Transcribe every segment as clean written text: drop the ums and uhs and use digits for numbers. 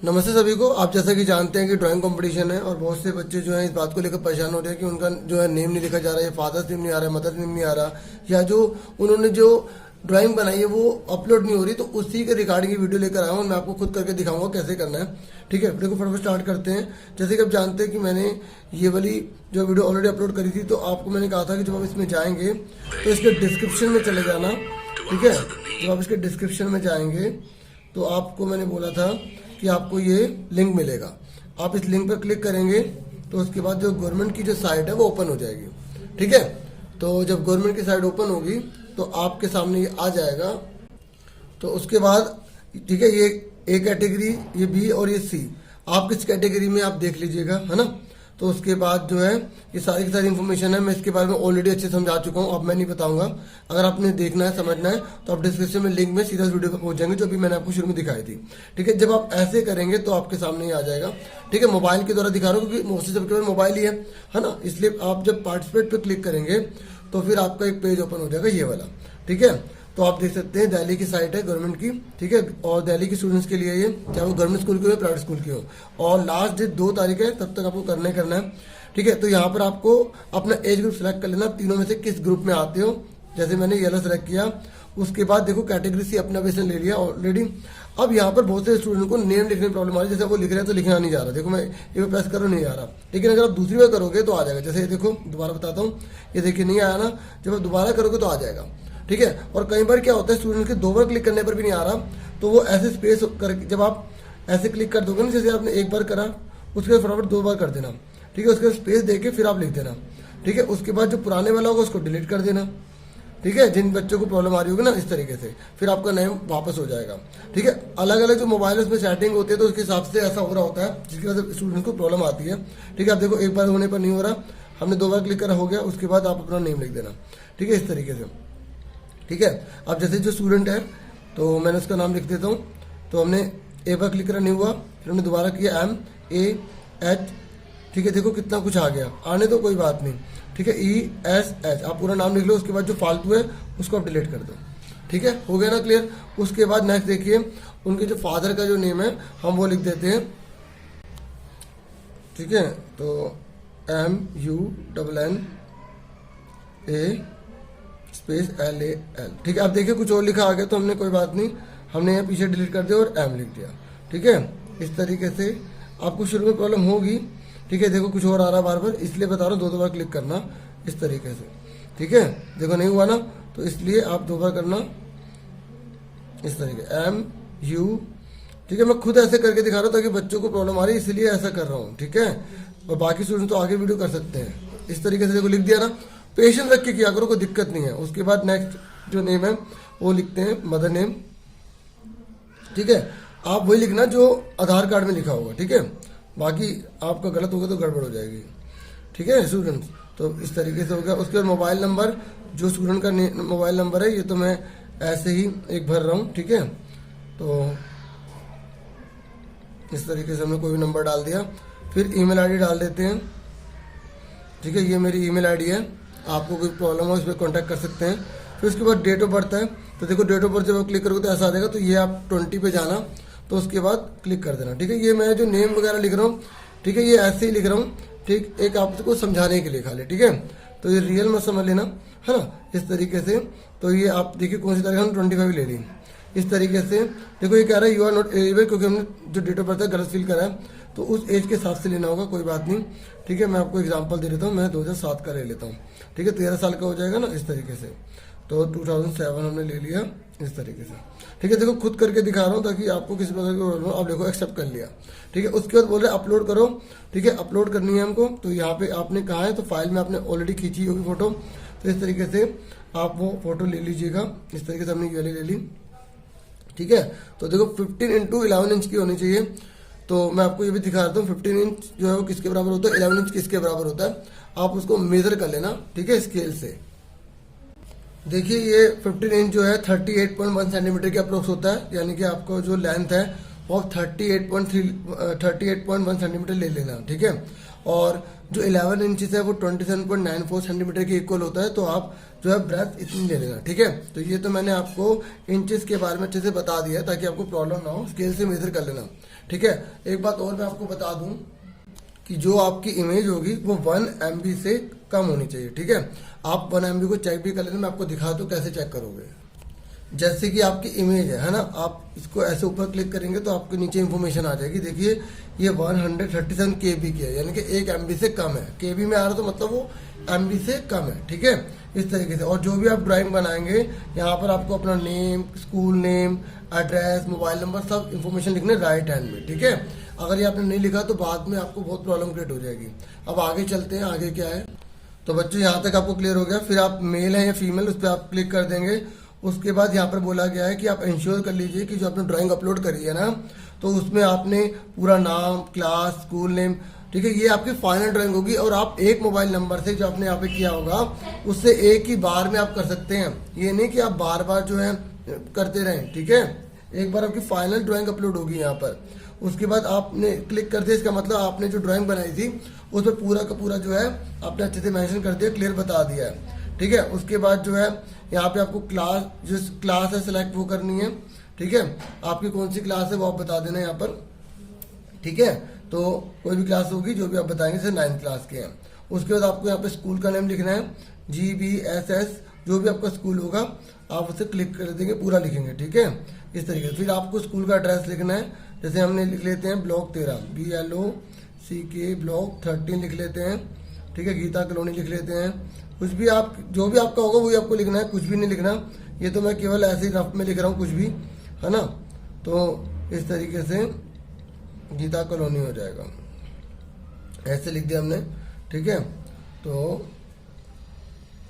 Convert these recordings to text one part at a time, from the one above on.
नमस्ते सभी को। आप जैसा कि जानते हैं कि ड्राइंग कंपटीशन है और बहुत से बच्चे जो हैं इस बात को लेकर परेशान हो रहे हैं कि उनका जो है नेम नहीं लिखा जा रहा है, फादर्स नेम नहीं आ रहा है, मदर नेम नहीं आ रहा, या जो उन्होंने जो ड्राइंग बनाई है वो अपलोड नहीं हो रही। तो उसी के रिगार्डिंग वीडियो लेकर आया हूँ। मैं आपको खुद करके दिखाऊंगा कैसे करना है। ठीक है, देखो फटाफट स्टार्ट करते हैं। जैसे कि आप जानते हैं कि मैंने ये वाली जो वीडियो ऑलरेडी अपलोड करी थी, तो आपको मैंने कहा था कि जब आप इसमें जाएंगे तो इसके डिस्क्रिप्शन में चले जाना। ठीक है, जब आप इसके डिस्क्रिप्शन में जाएंगे तो आपको मैंने बोला था कि आपको ये लिंक मिलेगा। आप इस लिंक पर क्लिक करेंगे तो उसके बाद जो गवर्नमेंट की जो साइट है वो ओपन हो जाएगी। ठीक है, तो जब गवर्नमेंट की साइट ओपन होगी तो आपके सामने ये आ जाएगा। तो उसके बाद ठीक है, ये ए कैटेगरी, ये बी और ये सी, आप किस कैटेगरी में आप देख लीजिएगा, है ना। तो उसके बाद जो है ये सारी की सारी इन्फॉर्मेशन है, मैं इसके बारे में ऑलरेडी अच्छे समझा चुका हूँ, अब मैं नहीं बताऊंगा। अगर आपने देखना है, समझना है, तो आप डिस्क्रिप्शन में लिंक में सीधा वीडियो पर पहुंच जाएंगे, जो भी मैंने आपको शुरू में दिखाई थी। ठीक है, जब आप ऐसे करेंगे तो आपके सामने ही आ जाएगा। ठीक है, मोबाइल के द्वारा दिखा रहा हूँ क्योंकि मोस्टली सबके पास मोबाइल ही है ना। इसलिए आप जब पार्टिसिपेट पे क्लिक करेंगे तो फिर आपका एक पेज ओपन हो जाएगा, ये वाला। ठीक है, तो आप देख सकते हैं दिल्ली की साइट है गवर्नमेंट की। ठीक है, और दिल्ली के स्टूडेंट्स के लिए ये, चाहे वो गवर्नमेंट स्कूल के हो प्राइवेट स्कूल के हो, और लास्ट डेट 2 तारीख है, तब तक आपको करना है। ठीक है, तो यहाँ पर आपको अपना एज ग्रुप सेलेक्ट कर लेना, तीनों में से किस ग्रुप में आते हो। जैसे मैंने येलो सेलेक्ट किया, उसके बाद देखो कैटेगरी सी अपना बेसन ले लिया ऑलरेडी। अब यहाँ पर बहुत से स्टूडेंट को नेम लिखने में प्रॉब्लम आ रही है, जैसे वो लिख रहे हैं तो लिखना नहीं जा रहा। देखो मैं ये प्रेस करो, नहीं आ रहा। लेकिन अगर आप दूसरी बार करोगे तो आ जाएगा। जैसे ये देखो, दोबारा बताता हूँ, ये देखिए नहीं आया ना, जब आप दोबारा करोगे तो आ जाएगा। ठीक है, और कई बार क्या होता है स्टूडेंट के 2 बार क्लिक करने पर भी नहीं आ रहा, तो वो ऐसे स्पेस कर, जब आप ऐसे क्लिक कर दोगे ना, जैसे आपने एक बार करा, उसके बाद फटाफट 2 बार कर देना। ठीक है, उसके बाद स्पेस देके फिर आप लिख देना। ठीक है, उसके बाद जो पुराने वाला होगा उसको डिलीट कर देना। ठीक है, जिन बच्चों को प्रॉब्लम आ रही होगी ना, इस तरीके से फिर आपका नेम वापस हो जाएगा। ठीक है, अलग अलग जो मोबाइल में सेटिंग होती है तो उसके हिसाब से ऐसा हो रहा होता है, जिसकी वजह से स्टूडेंट को प्रॉब्लम आती है। ठीक है, आप देखो एक बार होने पर नहीं हो रहा, हमने 2 बार क्लिक करा, हो गया। उसके बाद आप अपना नेम लिख देना। ठीक है, इस तरीके से। ठीक है, अब जैसे जो स्टूडेंट है तो मैंने उसका नाम लिख देता हूँ। तो हमने ए पर क्लिक करा, नहीं हुआ, फिर हमने दोबारा किया MAH। ठीक है, देखो कितना कुछ आ गया, आने तो कोई बात नहीं। ठीक है, ESH, आप पूरा नाम लिख लो, उसके बाद जो फालतू है उसको आप डिलीट कर दो। ठीक है, हो गया ना क्लियर। उसके बाद नेक्स्ट देखिए, उनके जो फादर का जो नेम है हम वो लिख देते हैं। ठीक है, तो MUNNA स्पेस LAL। ठीक है, आप देखिए कुछ और लिखा आ गया, तो हमने कोई बात नहीं, हमने यहाँ पीछे डिलीट कर दिया और M लिख दिया। ठीक है, इस तरीके से आपको शुरू में प्रॉब्लम होगी। ठीक है, देखो कुछ और आ रहा है बार बार, इसलिए बता रहा हूँ 2 बार क्लिक करना इस तरीके से। ठीक है, देखो नहीं हुआ ना, तो इसलिए आप 2 बार करना इस तरीके MU। ठीक है, मैं खुद ऐसे करके दिखा रहा हूँ ताकि बच्चों को प्रॉब्लम आ रही है, इसलिए ऐसा कर रहा हूँ। ठीक है, और बाकी स्टूडेंट तो आगे वीडियो कर सकते हैं। इस तरीके से देखो लिख दिया ना, पेशेंस रख के किया करो, कोई दिक्कत नहीं है। उसके बाद नेक्स्ट जो नेम है वो लिखते हैं मदर नेम। ठीक है, आप वही लिखना जो आधार कार्ड में लिखा होगा। ठीक है, बाकी आपका गलत होगा तो गड़बड़ हो जाएगी। ठीक है स्टूडेंट्स, तो इस तरीके से हो गया। उसके बाद मोबाइल नंबर, जो स्टूडेंट का मोबाइल नंबर है, ये तो मैं ऐसे ही एक भर रहा हूँ। ठीक है, तो इस तरीके से हमने कोई भी नंबर डाल दिया। फिर ईमेल आईडी डाल देते हैं। ठीक है, ये मेरी ईमेल आईडी है, आपको कोई प्रॉब्लम हो इस पर कॉन्टैक्ट कर सकते हैं। फिर उसके बाद डेट ऑफ बर्थ है, तो देखो डेट ऑफ बर्थ जब आप क्लिक करोगे तो ऐसा आ जाएगा, तो ये आप 20 पे जाना, तो उसके बाद क्लिक कर देना। ठीक है, ये मैं जो नेम वगैरह लिख रहा हूँ, ठीक है, ये ऐसे ही लिख रहा हूँ। ठीक, एक आपको समझाने के लिए खाली। ठीक है, तो ये रियल मत समझ लेना, है ना, इस तरीके से। तो ये आप देखिए कौन सी तारीख हम 25 ले ली, इस तरीके से। देखो ये कह रहा है यू आर नॉट एलिजिबल, क्योंकि हमने जो डेट ऑफ बर्थ है गलत फिल करा है, तो उस एज के हिसाब से लेना होगा, कोई बात नहीं। ठीक है, मैं आपको एग्जांपल दे देता हूँ, मैं 2007 का ले लेता हूँ। ठीक है, 13 साल का हो जाएगा ना, इस तरीके से। तो 2007 हमने ले लिया इस तरीके से। ठीक है, देखो खुद करके दिखा रहा हूँ ताकि आपको किसी प्रकार की प्रॉब्लम हो। आप देखो एक्सेप्ट कर लिया। ठीक है, उसके बाद बोल रहे अपलोड करो। ठीक है, अपलोड करनी है हमको, तो यहाँ पे आपने कहा है, तो फाइल में आपने ऑलरेडी खींची होगी फोटो, तो इस तरीके से आप वो फोटो ले लीजिएगा। इस तरीके से हमने ये ले ली। ठीक है, तो देखो 15x11 इंच की होनी चाहिए। तो मैं आपको ये भी दिखा देता हूँ, 15 इंच जो है वो किसके बराबर होता है, 11 इंच किसके बराबर होता है, आप उसको मेजर कर लेना। ठीक है, स्केल से देखिए ये 15 इंच जो है 38.1 सेंटीमीटर के अप्रोक्स होता है, यानी कि आपको जो लेंथ है वो 38.1 सेंटीमीटर ले लेना। ठीक है, और जो 11 इंचेस है वो 27.94 सेंटीमीटर के इक्वल होता है। तो आप जो है ब्रेथ इतनी ले लेना, ठीक है। तो ये तो मैंने आपको इंचेस के बारे में अच्छे से बता दिया है ताकि आपको प्रॉब्लम ना हो, स्केल से मेजर कर लेना, ठीक है। एक बात और मैं आपको बता दूं कि जो आपकी इमेज होगी वो 1 MB से कम होनी चाहिए, ठीक है। आप 1 MB को चेक भी कर लेना, मैं आपको दिखा दूँ कैसे चेक करोगे। जैसे कि आपकी इमेज है ना, आप इसको ऐसे ऊपर क्लिक करेंगे तो आपके नीचे इन्फॉर्मेशन आ जाएगी। देखिए ये 137 KB की है, यानी कि 1 MB से कम है। KB में आ रहा तो मतलब वो MB से कम है, ठीक है, इस तरीके से। और जो भी आप ड्राइंग बनाएंगे यहाँ पर आपको अपना name, school name, address, mobile number सब इन्फॉर्मेशन लिखने राइट हैंड में, ठीक है। अगर ये आपने नहीं लिखा तो बाद में आपको बहुत प्रॉब्लम क्रिएट हो जाएगी। अब आगे चलते हैं, आगे क्या है। तो बच्चों यहाँ तक आपको क्लियर हो गया। फिर आप मेल है या फीमेल उस पर आप क्लिक कर देंगे। उसके बाद यहाँ पर बोला गया है कि आप इंश्योर कर लीजिए कि जो आपने ड्राइंग अपलोड करी है ना, तो उसमें आपने पूरा नाम, क्लास, स्कूल नेम, ठीक है, ये आपकी फाइनल ड्राइंग होगी। और आप एक मोबाइल नंबर से जो आपने यहाँ पे किया होगा उससे एक ही बार में आप कर सकते हैं। ये नहीं कि आप बार बार जो है करते रहें, ठीक है। एक बार आपकी फाइनल ड्राइंग अपलोड होगी यहाँ पर। उसके बाद आपने क्लिक कर दिया, इसका मतलब आपने जो ड्राइंग बनाई थी उसमें पूरा का पूरा जो है आपने अच्छे से मेंशन कर दिया, क्लियर बता दिया है, ठीक है। उसके बाद जो है यहाँ पे आपको क्लास, जो क्लास है सिलेक्ट वो करनी है, ठीक है। आपकी कौन सी क्लास है वो आप बता देना यहाँ पर, ठीक है। तो कोई भी क्लास होगी जो भी आप बताएंगे, जैसे 9th क्लास के हैं। उसके बाद आपको यहाँ पे स्कूल का नेम लिखना है, GBSS, जो भी आपका स्कूल होगा आप उसे क्लिक कर देंगे, पूरा लिखेंगे, ठीक है, इस तरीके से। फिर आपको स्कूल का एड्रेस लिखना है, जैसे हमने लिख लेते हैं ब्लॉक 13, BLOCK ब्लॉक 13 लिख लेते हैं, ठीक है। गीता कॉलोनी लिख लेते हैं। कुछ भी आप, जो भी आपका होगा वही आपको लिखना है, कुछ भी नहीं लिखना। ये तो मैं केवल ऐसे ही रफ में लिख रहा हूँ, कुछ भी, है ना। तो इस तरीके से गीता कॉलोनी हो जाएगा, ऐसे लिख दिया हमने, ठीक है। तो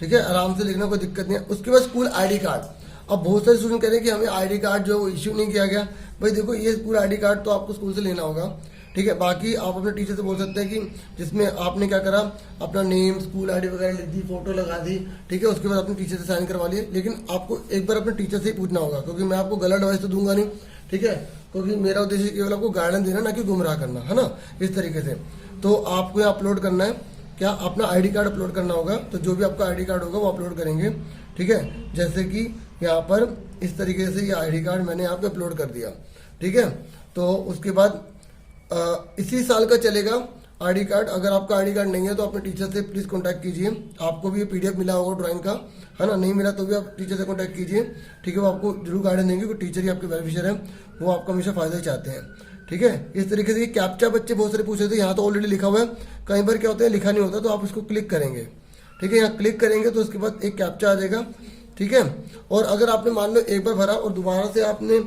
ठीक है, आराम से लिखना, कोई दिक्कत नहीं है। उसके बाद स्कूल ID कार्ड। अब बहुत सारे स्टूडेंट कह रहे हैं कि हमें ID कार्ड जो इश्यू नहीं किया गया। भाई देखो, ये पूरा ID कार्ड तो आपको स्कूल से लेना होगा, ठीक है। बाकी आप अपने टीचर से बोल सकते हैं कि जिसमें आपने क्या करा, अपना नेम, स्कूल ID वगैरह लिख दी, फोटो लगा दी, ठीक है। उसके बाद अपने टीचर से साइन करवा लिए। लेकिन आपको एक बार अपने टीचर से ही पूछना होगा, क्योंकि मैं आपको गलत एडवाइस तो दूंगा नहीं, ठीक है। क्योंकि मेरा उद्देश्य केवल आपको गाइडेंस देना, ना कि गुमराह करना, है ना, इस तरीके से। तो आपको यहाँ अपलोड करना है क्या, अपना ID कार्ड अपलोड करना होगा। तो जो भी आपका ID कार्ड होगा वो अपलोड करेंगे, ठीक है। जैसे कि यहाँ पर इस तरीके से ये ID कार्ड मैंने यहाँ पे अपलोड कर दिया, ठीक है। तो उसके बाद इसी साल का चलेगा ID कार्ड। अगर आपका ID कार्ड नहीं है तो अपने टीचर से प्लीज़ कांटेक्ट कीजिए। आपको भी ये PDF मिला होगा ड्राइंग का, है ना। नहीं मिला तो भी आप टीचर से कांटेक्ट कीजिए, ठीक है। वो आपको जरूर गाइडेंस देंगे, क्योंकि टीचर ही आपके बेनिफिशियर है, वो आपका हमेशा फायदा ही चाहते हैं, ठीक है। इस तरीके से ये कैप्चा बच्चे बहुत सारे पूछ रहे थे, यहाँ तो ऑलरेडी लिखा हुआ है। कई बार क्या होता है लिखा नहीं होता, तो आप इसको क्लिक करेंगे, ठीक है। यहाँ क्लिक करेंगे तो उसके बाद एक कैप्चा आ जाएगा, ठीक है। और अगर आपने मान लो एक बार भरा और दोबारा से आपने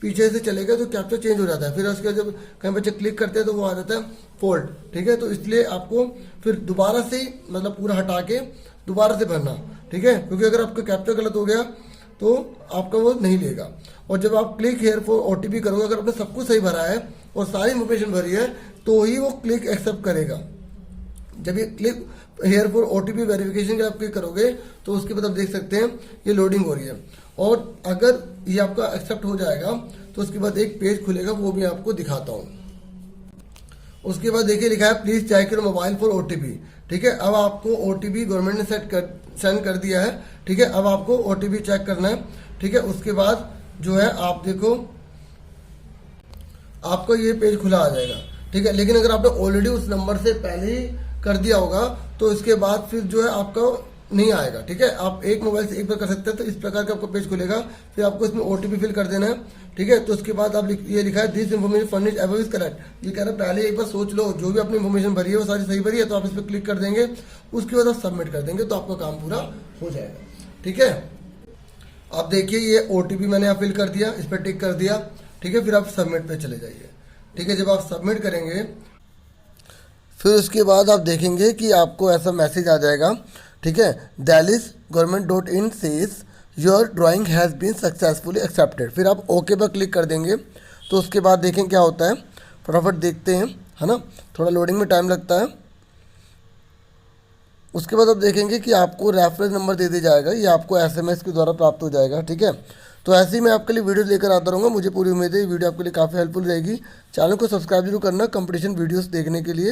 पीछे से चले गए तो कैप्चा चेंज हो जाता है। फिर उसके जब कहीं बच्चे क्लिक करते हैं तो वो आ जाता है फॉल्ट, ठीक है। तो इसलिए आपको फिर दोबारा से, मतलब पूरा हटा के दोबारा से भरना, ठीक है। क्योंकि अगर आपका कैप्चा गलत हो गया तो आपका वो नहीं लेगा। और जब आप क्लिक हेयर फॉर OTP करोगे, अगर आपने सब कुछ सही भरा है और सारी इन्फॉर्मेशन भरी है तो ही वो क्लिक एक्सेप्ट करेगा। जब ये click here for OTP verification के आप क्लिक करोगे तो उसके बाद आप देख सकते हैं ये लोडिंग हो रही है। और अगर ये आपका एक्सेप्ट हो जाएगा तो उसके बाद एक पेज खुलेगा, वो भी आपको दिखाता हूँ। उसके बाद देखिए लिखा है please check your mobile for OTP, ठीक है। अब आपको OTP गवर्नमेंट ने सेंड कर दिया है, ठीक है। अब आपको OTP चेक करना है, ठीक है। उसके बाद जो है आप देखो आपको ये पेज खुला आ जाएगा, ठीक है। लेकिन अगर आपने ऑलरेडी उस नंबर से पहले ही कर दिया होगा तो इसके बाद फिर जो है आपका नहीं आएगा, ठीक है। आप एक मोबाइल से एक बार कर सकते हैं। तो इस प्रकार का आपको पेज खुलेगा, फिर आपको इसमें OTP फिल कर देना है, ठीक है। तो उसके बाद आप ये लिखा है this information furnished above is correct. ये कह रहा है पहले एक बार सोच लो, जो भी अपनी इन्फॉर्मेशन भरी है वो सारी सही भरी है, तो आप इस पर क्लिक कर देंगे। उसके बाद आप सबमिट कर देंगे तो आपका काम पूरा हो जाएगा, ठीक है। आप देखिए ये OTP मैंने यहाँ फिल कर दिया, इस पर टिक कर दिया, ठीक है। फिर आप सबमिट पे चले जाइए, ठीक है। जब आप सबमिट करेंगे फिर उसके बाद आप देखेंगे कि आपको ऐसा मैसेज आ जाएगा, ठीक है। dalis.government.in says your drawing has been successfully accepted. फिर आप ओके पर क्लिक कर देंगे तो उसके बाद देखें क्या होता है, फटाफट देखते हैं, है ना। थोड़ा लोडिंग में टाइम लगता है। उसके बाद आप देखेंगे कि आपको रेफरेंस नंबर दे दिया जाएगा, ये आपको SMS के द्वारा प्राप्त हो जाएगा, ठीक है। तो ऐसे ही मैं आपके लिए वीडियो लेकर आता रहूँगा। मुझे पूरी उम्मीद है ये वीडियो आपके लिए काफ़ी हेल्पफुल रहेगी। चैनल को सब्सक्राइब जरूर करना कंपटीशन वीडियोस देखने के लिए।